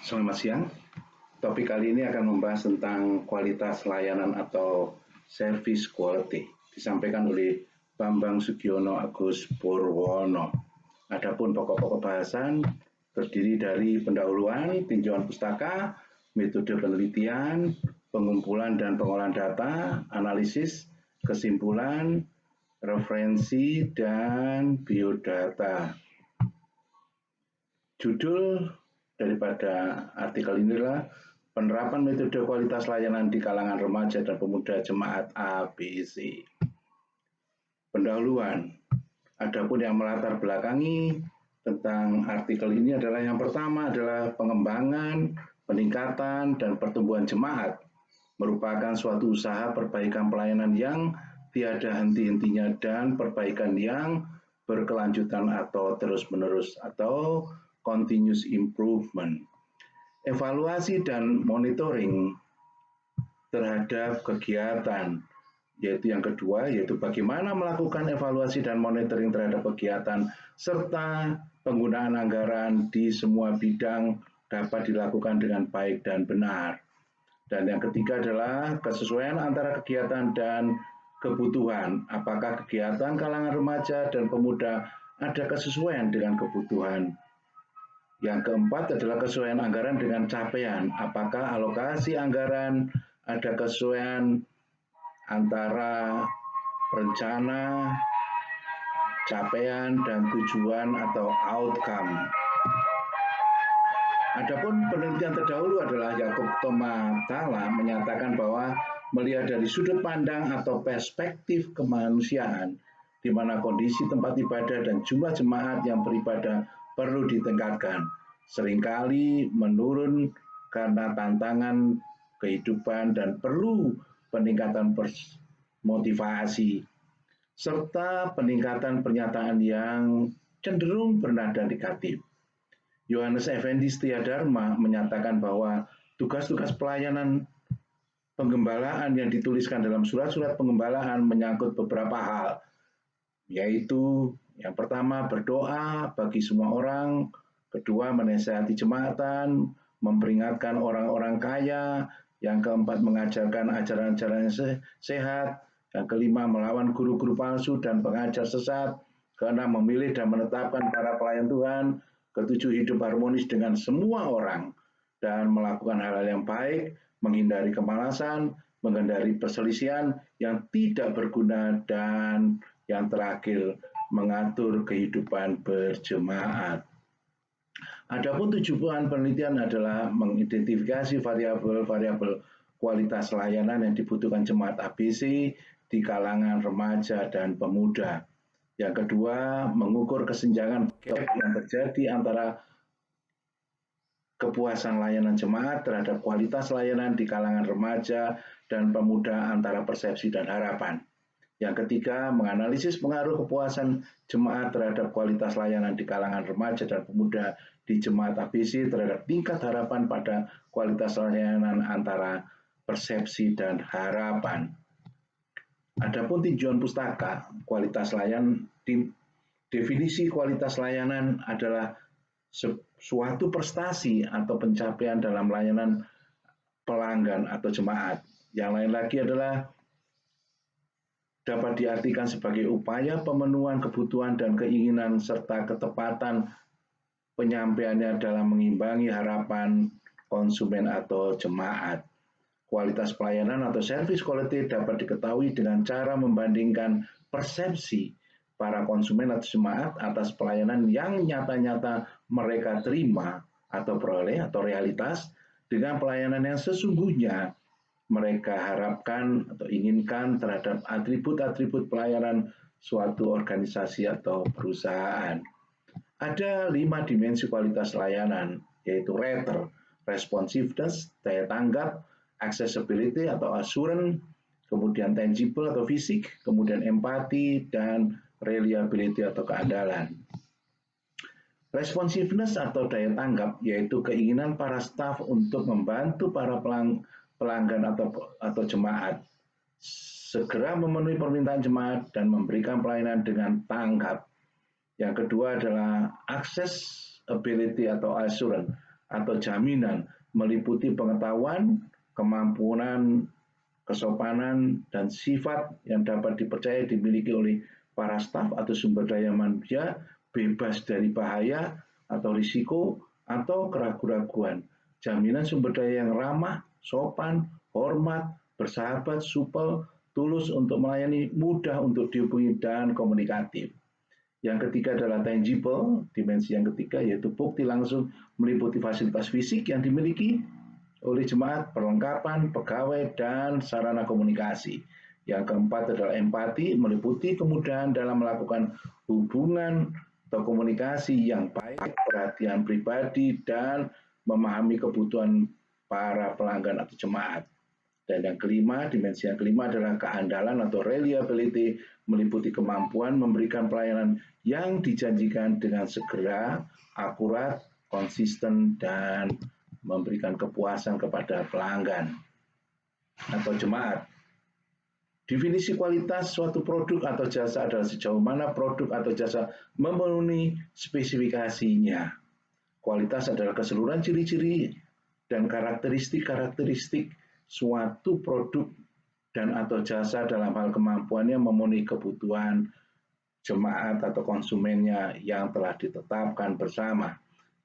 Selamat siang. Topik kali ini akan membahas tentang kualitas layanan atau service quality. Disampaikan oleh Bambang Sugiono Agus Purwono. Adapun pokok-pokok bahasan terdiri dari pendahuluan, tinjauan pustaka, metode penelitian, pengumpulan dan pengolahan data, analisis, kesimpulan, referensi, dan biodata. Judul daripada artikel ini adalah penerapan metode kualitas layanan di kalangan remaja dan pemuda jemaat ABC. Pendahuluan. Adapun yang melatar belakangi tentang artikel ini adalah yang pertama adalah pengembangan, peningkatan, dan pertumbuhan jemaat merupakan suatu usaha perbaikan pelayanan yang tiada henti-hentinya dan perbaikan yang berkelanjutan atau terus-menerus atau continuous improvement. Evaluasi dan monitoring terhadap kegiatan, yaitu yang kedua, yaitu bagaimana melakukan evaluasi dan monitoring terhadap kegiatan serta penggunaan anggaran di semua bidang dapat dilakukan dengan baik dan benar. Dan yang ketiga adalah kesesuaian antara kegiatan dan kebutuhan. Apakah kegiatan kalangan remaja dan pemuda ada kesesuaian dengan kebutuhan? Yang keempat adalah kesesuaian anggaran dengan capaian. Apakah alokasi anggaran ada kesesuaian antara rencana, capaian, dan tujuan atau outcome. Adapun penelitian terdahulu adalah Yakub Tomatala menyatakan bahwa melihat dari sudut pandang atau perspektif kemanusiaan, di mana kondisi tempat ibadah dan jumlah jemaat yang beribadah perlu ditingkatkan. Seringkali menurun karena tantangan kehidupan dan perlu peningkatan motivasi, serta peningkatan pernyataan yang cenderung bernada negatif. Yohanes Effendi Setiadharma menyatakan bahwa tugas-tugas pelayanan penggembalaan yang dituliskan dalam surat-surat penggembalaan menyangkut beberapa hal, yaitu yang pertama berdoa bagi semua orang, kedua menasihati jemaatan, memperingatkan orang-orang kaya, yang keempat mengajarkan ajaran-ajaran sehat, yang kelima melawan guru-guru palsu dan pengajar sesat, keenam memilih dan menetapkan para pelayan Tuhan, ketujuh hidup harmonis dengan semua orang dan melakukan hal-hal yang baik, menghindari kemalasan, menghindari perselisihan yang tidak berguna, dan yang terakhir mengatur kehidupan berjemaat. Adapun tujuan penelitian adalah mengidentifikasi variabel-variabel kualitas layanan yang dibutuhkan jemaat ABC di kalangan remaja dan pemuda. Yang kedua, mengukur kesenjangan gap yang terjadi antara kepuasan layanan jemaat terhadap kualitas layanan di kalangan remaja dan pemuda antara persepsi dan harapan. Yang ketiga, menganalisis pengaruh kepuasan jemaat terhadap kualitas layanan di kalangan remaja dan pemuda di jemaat ABC terhadap tingkat harapan pada kualitas layanan antara persepsi dan harapan. Adapun tinjauan pustaka, kualitas layanan, definisi kualitas layanan adalah suatu prestasi atau pencapaian dalam layanan pelanggan atau jemaat. Yang lain lagi adalah dapat diartikan sebagai upaya pemenuhan kebutuhan dan keinginan serta ketepatan penyampaiannya dalam mengimbangi harapan konsumen atau jemaat. Kualitas pelayanan atau service quality dapat diketahui dengan cara membandingkan persepsi para konsumen atau jemaat atas pelayanan yang nyata-nyata mereka terima atau peroleh atau realitas dengan pelayanan yang sesungguhnya mereka harapkan atau inginkan terhadap atribut-atribut pelayanan suatu organisasi atau perusahaan. Ada 5 dimensi kualitas layanan, yaitu rater, responsiveness, daya tanggap, accessibility atau assurance, kemudian tangible atau fisik, kemudian empati, dan reliability atau keandalan. Responsiveness atau daya tanggap yaitu keinginan para staf untuk membantu para pelanggan atau jemaat segera memenuhi permintaan jemaat dan memberikan pelayanan dengan tanggap. Yang kedua adalah accessibility atau assurance, atau jaminan meliputi pengetahuan, kemampuan, kesopanan, dan sifat yang dapat dipercaya dimiliki oleh para staf atau sumber daya manusia, bebas dari bahaya atau risiko atau keraguan-raguan. Jaminan sumber daya yang ramah, sopan, hormat, bersahabat, supel, tulus untuk melayani, mudah untuk dihubungi, dan komunikatif. Yang ketiga adalah tangible, dimensi yang ketiga yaitu bukti langsung meliputi fasilitas fisik yang dimiliki oleh jemaat, perlengkapan, pegawai, dan sarana komunikasi. Yang keempat adalah empati, meliputi kemudahan dalam melakukan hubungan atau komunikasi yang baik, perhatian pribadi, dan memahami kebutuhan para pelanggan atau jemaat. Dan yang kelima, dimensi yang kelima adalah keandalan atau reliability, meliputi kemampuan memberikan pelayanan yang dijanjikan dengan segera, akurat, konsisten, dan memberikan kepuasan kepada pelanggan atau jemaat. Definisi kualitas suatu produk atau jasa adalah sejauh mana produk atau jasa memenuhi spesifikasinya. Kualitas adalah keseluruhan ciri-ciri dan karakteristik suatu produk dan atau jasa dalam hal kemampuannya memenuhi kebutuhan jemaat atau konsumennya yang telah ditetapkan bersama.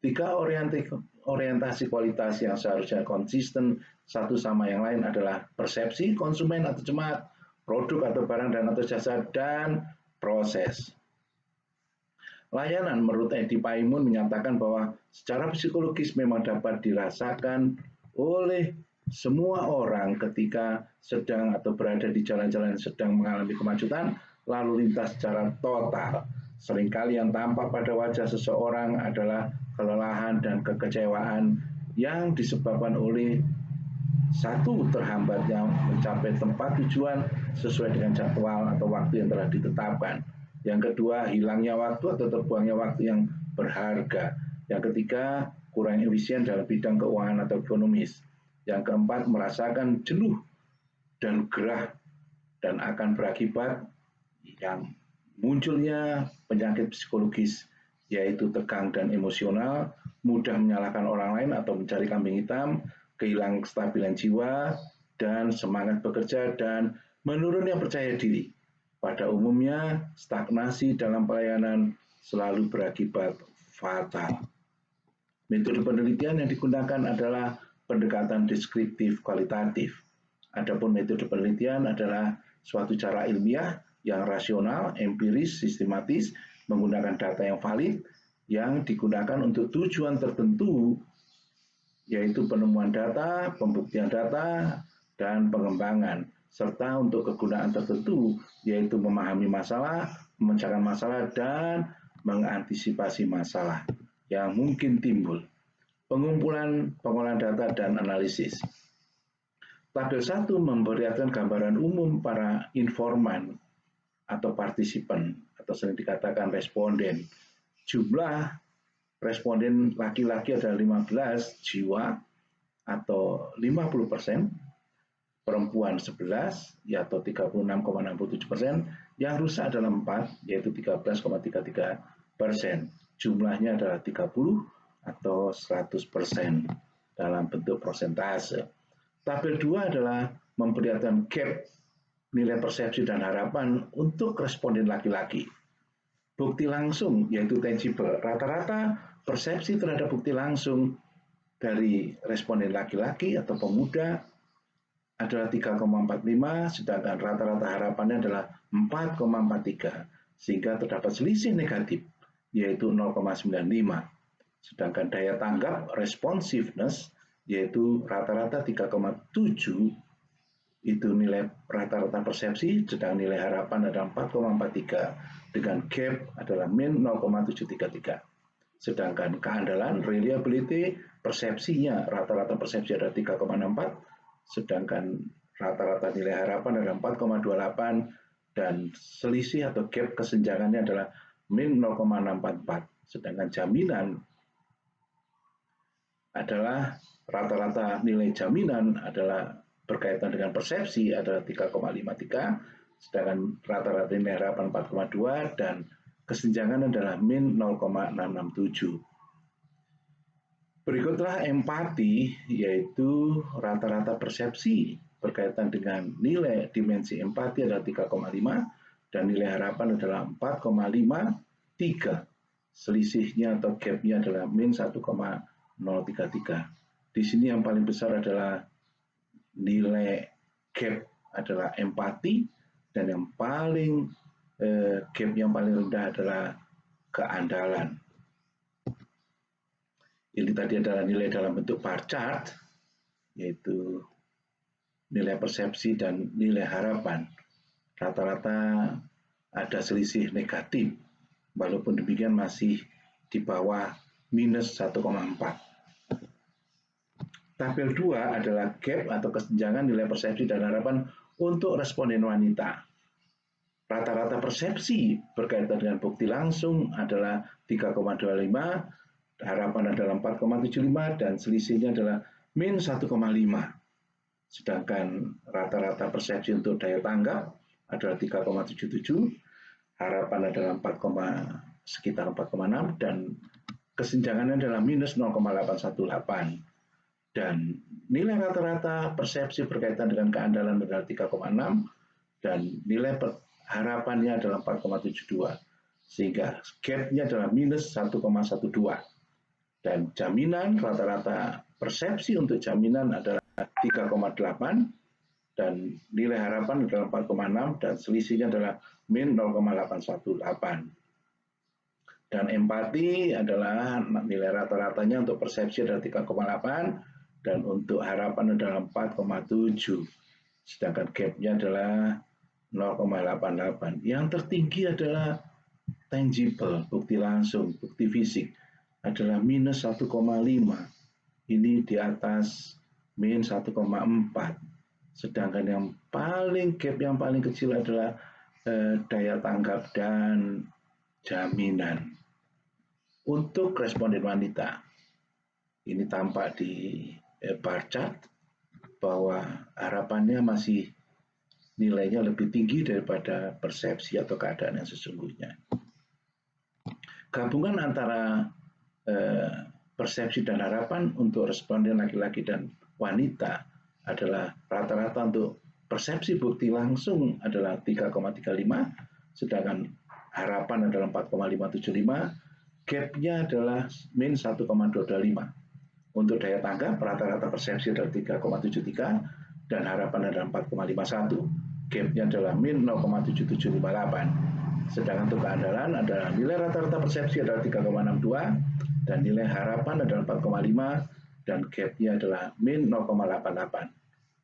Tiga orientasi kualitas yang seharusnya konsisten satu sama yang lain adalah persepsi konsumen atau jemaat, produk atau barang dan atau jasa, dan proses. Layanan menurut Eddie Paimun menyatakan bahwa secara psikologis memang dapat dirasakan oleh semua orang ketika sedang atau berada di jalan-jalan sedang mengalami kemacetan lalu lintas secara total. Seringkali yang tampak pada wajah seseorang adalah kelelahan dan kekecewaan yang disebabkan oleh satu, terhambatnya mencapai tempat tujuan sesuai dengan jadwal atau waktu yang telah ditetapkan. Yang kedua, hilangnya waktu atau terbuangnya waktu yang berharga. Yang ketiga, kurang efisien dalam bidang keuangan atau ekonomis. Yang keempat, merasakan jenuh dan gerah dan akan berakibat yang munculnya penyakit psikologis, yaitu tegang dan emosional, mudah menyalahkan orang lain atau mencari kambing hitam, kehilangan kestabilan jiwa, dan semangat bekerja, dan menurunnya percaya diri. Pada umumnya, stagnasi dalam pelayanan selalu berakibat fatal. Metode penelitian yang digunakan adalah pendekatan deskriptif kualitatif. Adapun metode penelitian adalah suatu cara ilmiah yang rasional, empiris, sistematis, menggunakan data yang valid, yang digunakan untuk tujuan tertentu, yaitu penemuan data, pembuktian data, dan pengembangan, serta untuk kegunaan tertentu, yaitu memahami masalah, memecahkan masalah, dan mengantisipasi masalah yang mungkin timbul. Pengumpulan, pengolahan data, dan analisis. Tabel 1 memperlihatkan gambaran umum para informan atau partisipan, atau sering dikatakan responden. Jumlah responden laki-laki adalah 15 jiwa atau 50%, perempuan 11 ya atau 36,67%, yang rusak adalah 4 yaitu 13,33%. Jumlahnya adalah 30 atau 100% dalam bentuk persentase. Tabel 2 adalah memperlihatkan gap nilai persepsi dan harapan untuk responden laki-laki. Bukti langsung yaitu tangible. Rata-rata persepsi terhadap bukti langsung dari responden laki-laki atau pemuda adalah 3,45, sedangkan rata-rata harapannya adalah 4,43, sehingga terdapat selisih negatif yaitu 0,95. Sedangkan daya tanggap responsiveness yaitu rata-rata 3,7 itu nilai rata-rata persepsi, sedang nilai harapan adalah 4,43 dengan gap adalah min 0,733. Sedangkan keandalan reliability persepsinya rata-rata persepsi adalah 3,64, sedangkan rata-rata nilai harapan adalah 4,28 dan selisih atau gap kesenjangannya adalah min 0,644. Sedangkan jaminan adalah rata-rata nilai jaminan adalah berkaitan dengan persepsi adalah 3,53, sedangkan rata-rata nilai harapan 4,2 dan kesenjangan adalah min 0,667. Berikutlah empati, yaitu rata-rata persepsi berkaitan dengan nilai dimensi empati adalah 3,5 dan nilai harapan adalah 4,53. Selisihnya atau gap-nya adalah min 1,033. Di sini yang paling besar adalah nilai gap adalah empati dan yang paling gap yang paling rendah adalah keandalan. Ini tadi adalah nilai dalam bentuk bar chart, yaitu nilai persepsi dan nilai harapan. Rata-rata ada selisih negatif, walaupun demikian masih di bawah minus 1,4. Tabel 2 adalah gap atau kesenjangan nilai persepsi dan harapan untuk responden wanita. Rata-rata persepsi berkaitan dengan bukti langsung adalah 3,25, harapan adalah 4,75 dan selisihnya adalah min 1,5. Sedangkan rata-rata persepsi untuk daya tanggap adalah 3,77, harapan adalah sekitar 4,6 dan kesenjangannya adalah minus 0,818. Dan nilai rata-rata persepsi berkaitan dengan keandalan adalah 3,6 dan nilai harapannya adalah 4,72. Sehingga gap-nya adalah minus 1,12. Dan jaminan rata-rata persepsi untuk jaminan adalah 3,8 dan nilai harapan adalah 4,6 dan selisihnya adalah min 0,818. Dan empati adalah nilai rata-ratanya untuk persepsi adalah 3,8 dan untuk harapan adalah 4,7. Sedangkan gap-nya adalah 0,88. Yang tertinggi adalah tangible, bukti langsung, bukti fisik adalah minus 1,5. Ini di atas min 1,4. Sedangkan yang paling gap yang paling kecil adalah daya tanggap dan jaminan. Untuk responden wanita, ini tampak di bar chart bahwa harapannya masih nilainya lebih tinggi daripada persepsi atau keadaan yang sesungguhnya. Gabungan antara persepsi dan harapan untuk responden laki-laki dan wanita adalah rata-rata untuk persepsi bukti langsung adalah 3,35, sedangkan harapan adalah 4,575, gap-nya adalah min 1,225. Untuk daya tanggap rata-rata persepsi adalah 3,73 dan harapan adalah 4,51. Gap-nya adalah min 0,7758. Sedangkan untuk keandalan adalah nilai rata-rata persepsi adalah 3,62 dan nilai harapan adalah 4,5 dan gap-nya adalah min 0,88.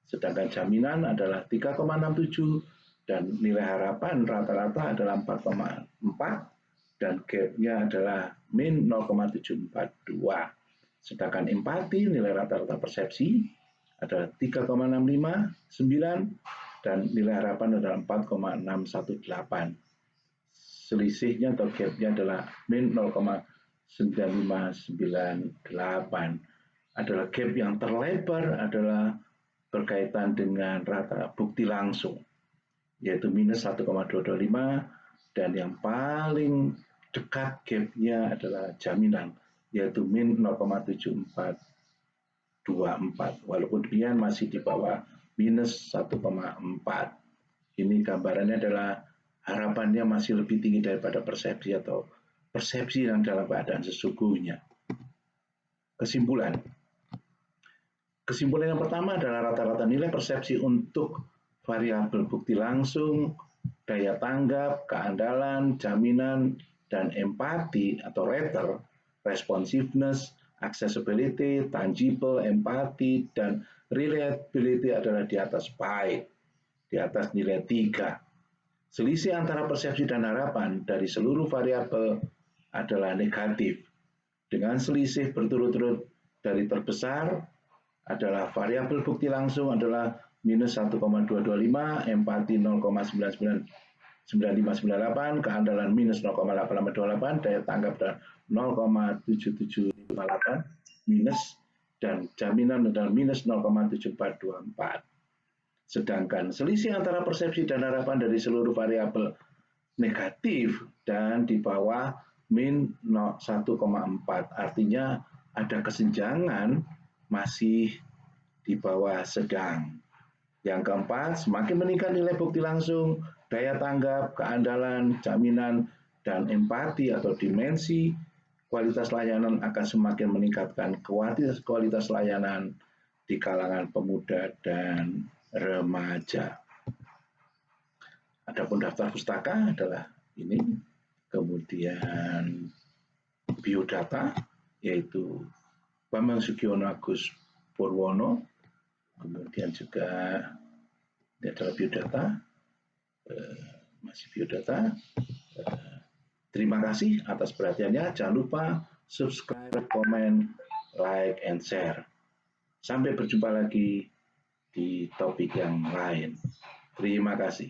Sedangkan jaminan adalah 3,67 dan nilai harapan rata-rata adalah 4,4 dan gap-nya adalah min 0,742. Sedangkan empati nilai rata-rata persepsi adalah 3,659 dan nilai harapan adalah 4,618. Selisihnya atau gap-nya adalah min 0,9598. Adalah gap yang terlebar adalah berkaitan dengan rata bukti langsung, yaitu minus 1,225 dan yang paling dekat gap-nya adalah jaminan, yaitu min 0,7424. Walaupun demikian masih di bawah minus 1,4. Ini gambarannya adalah harapannya masih lebih tinggi daripada persepsi atau persepsi yang dalam keadaan sesungguhnya. Kesimpulan yang pertama adalah rata-rata nilai persepsi untuk variabel bukti langsung, daya tanggap, keandalan, jaminan, dan empati atau rater, responsiveness, accessibility, tangible, empati, dan reliability adalah di atas baik, di atas nilai 3. Selisih antara persepsi dan harapan dari seluruh variabel adalah negatif. Dengan selisih berturut-turut dari terbesar adalah variabel bukti langsung adalah minus 1,225, empati 0,999598, keandalan minus 0,8828, daya tanggap dan 0,7758 minus, dan jaminan adalah minus 0,7424. Sedangkan selisih antara persepsi dan harapan dari seluruh variabel negatif dan di bawah min 1,4. Artinya ada kesenjangan masih di bawah sedang. Yang keempat, semakin meningkat nilai bukti langsung, daya tanggap, keandalan, jaminan, dan empati atau dimensi kualitas layanan akan semakin meningkatkan kualitas layanan di kalangan pemuda dan remaja. Adapun daftar pustaka adalah ini, kemudian biodata, yaitu Bambang Sugiono Agus Purwono, kemudian juga ini adalah biodata, masih biodata. Terima kasih atas perhatiannya. Jangan lupa subscribe, komen, like, and share. Sampai berjumpa lagi di topik yang lain. Terima kasih.